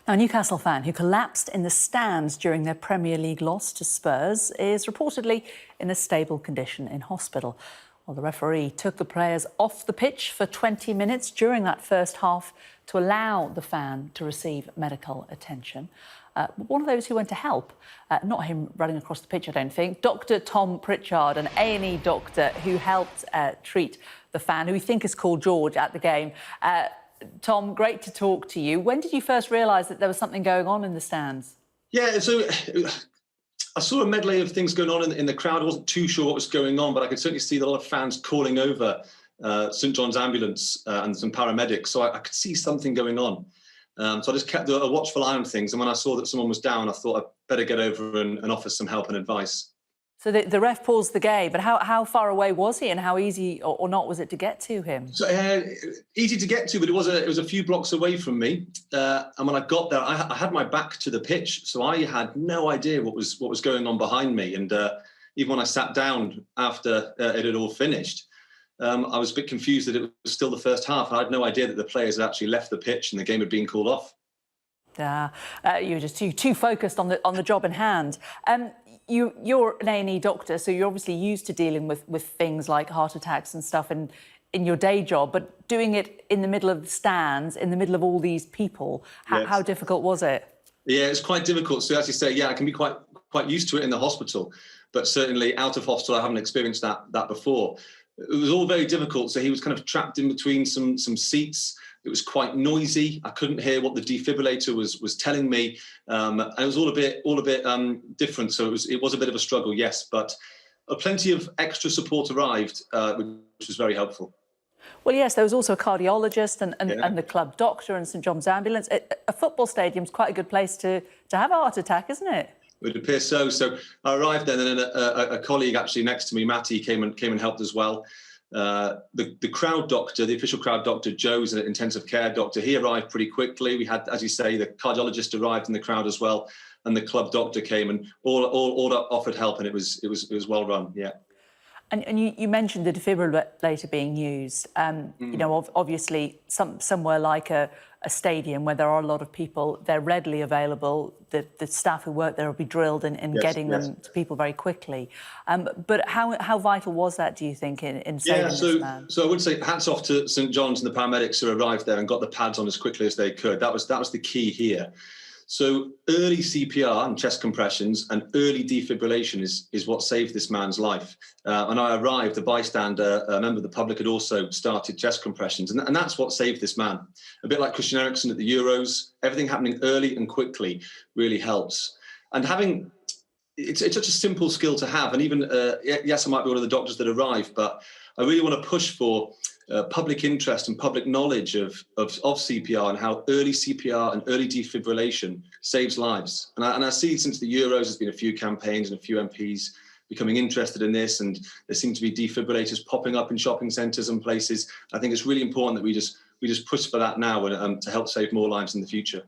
Now, a Newcastle fan who collapsed in the stands during their Premier League loss to Spurs is reportedly in a stable condition in hospital. Well, the referee took the players off the pitch for 20 minutes during that first half to allow the fan to receive medical attention. One of those who went to help, not him running across the pitch, I don't think, Dr. Tom Prichard, an A&E doctor who helped treat the fan, who we think is called George, at the game. Tom, great to talk to you. When did you first realise that there was something going on in the stands? Yeah, so I saw a medley of things going on in the crowd. I wasn't too sure what was going on, but I could certainly see a lot of fans calling over St John's ambulance and some paramedics. So I could see something going on. So I just kept a watchful eye on things. And when I saw that someone was down, I thought I'd better get over and offer some help and advice. So the ref paused the game, but how far away was he, and how easy or not was it to get to him? So, easy to get to, but it was a few blocks away from me. And when I got there, I had my back to the pitch, so I had no idea what was going on behind me. And even when I sat down after it had all finished, I was a bit confused that it was still the first half. I had no idea that the players had actually left the pitch and the game had been called off. You were just too focused on the job in hand. You're an A&E doctor, so you're obviously used to dealing with things like heart attacks and stuff in your day job, but doing it in the middle of the stands, in the middle of all these people, how difficult was it? Yeah, it's quite difficult. So as you say, I can be quite used to it in the hospital, but certainly out of hospital, I haven't experienced that before. It was all very difficult. So he was kind of trapped in between some seats. It was quite noisy. I couldn't hear what the defibrillator was telling me, and it was all a bit different. So it was a bit of a struggle, yes, but plenty of extra support arrived, which was very helpful. Well, yes, there was also a cardiologist and the club doctor and St John's ambulance. A football stadium's quite a good place to have a heart attack, isn't it? It would appear so. So I arrived then, and then a colleague actually next to me, Matty, came and helped as well. The crowd doctor, the official crowd doctor, Joe's an intensive care doctor. He arrived pretty quickly. We had, as you say, the cardiologist arrived in the crowd as well, and the club doctor came, and all offered help, and it was well run. Yeah. And you mentioned the defibrillator being used. You know, obviously, somewhere like a stadium where there are a lot of people, they're readily available. The staff who work there will be drilled in getting them to people very quickly. But how vital was that, do you think, in saving this man? So I would say hats off to St John's and the paramedics who arrived there and got the pads on as quickly as they could. That was the key here. So early CPR and chest compressions and early defibrillation is what saved this man's life. When I arrived, a bystander, a member of the public, had also started chest compressions, and that's what saved this man. A bit like Christian Eriksen at the Euros, everything happening early and quickly really helps. And it's such a simple skill to have. And even, yes, I might be one of the doctors that arrived, but I really want to push for public interest and public knowledge of CPR and how early CPR and early defibrillation saves lives. And I see since the Euros, there's been a few campaigns and a few MPs becoming interested in this, and there seem to be defibrillators popping up in shopping centres and places. I think it's really important that we just push for that now and to help save more lives in the future.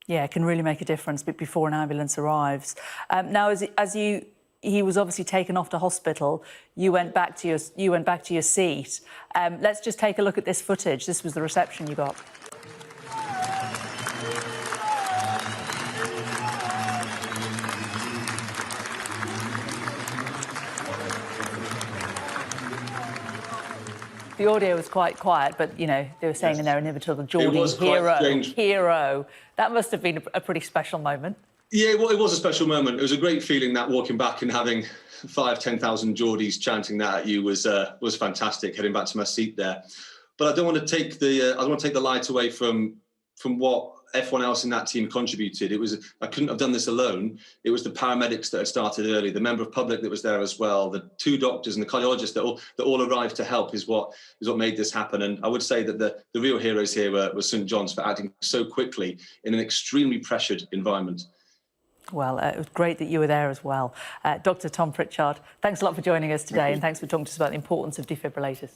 Yeah, it can really make a difference before an ambulance arrives. Now, he was obviously taken off to hospital. You went back to your seat. Let's just take a look at this footage. This was the reception you got. The audio was quite quiet, but, you know, they were saying in their inevitable Geordie hero. That must have been a pretty special moment. Yeah, well, it was a special moment. It was a great feeling, that walking back and having 5,000-10,000 Geordies chanting that at you was fantastic. Heading back to my seat there, but I don't want to take the light away from what everyone else in that team contributed. I couldn't have done this alone. It was the paramedics that had started early, the member of public that was there as well, the two doctors and the cardiologist that all arrived to help is what made this happen. And I would say that the real heroes here were St John's for acting so quickly in an extremely pressured environment. Well, it was great that you were there as well. Dr. Tom Prichard, thanks a lot for joining us today, and thanks for talking to us about the importance of defibrillators.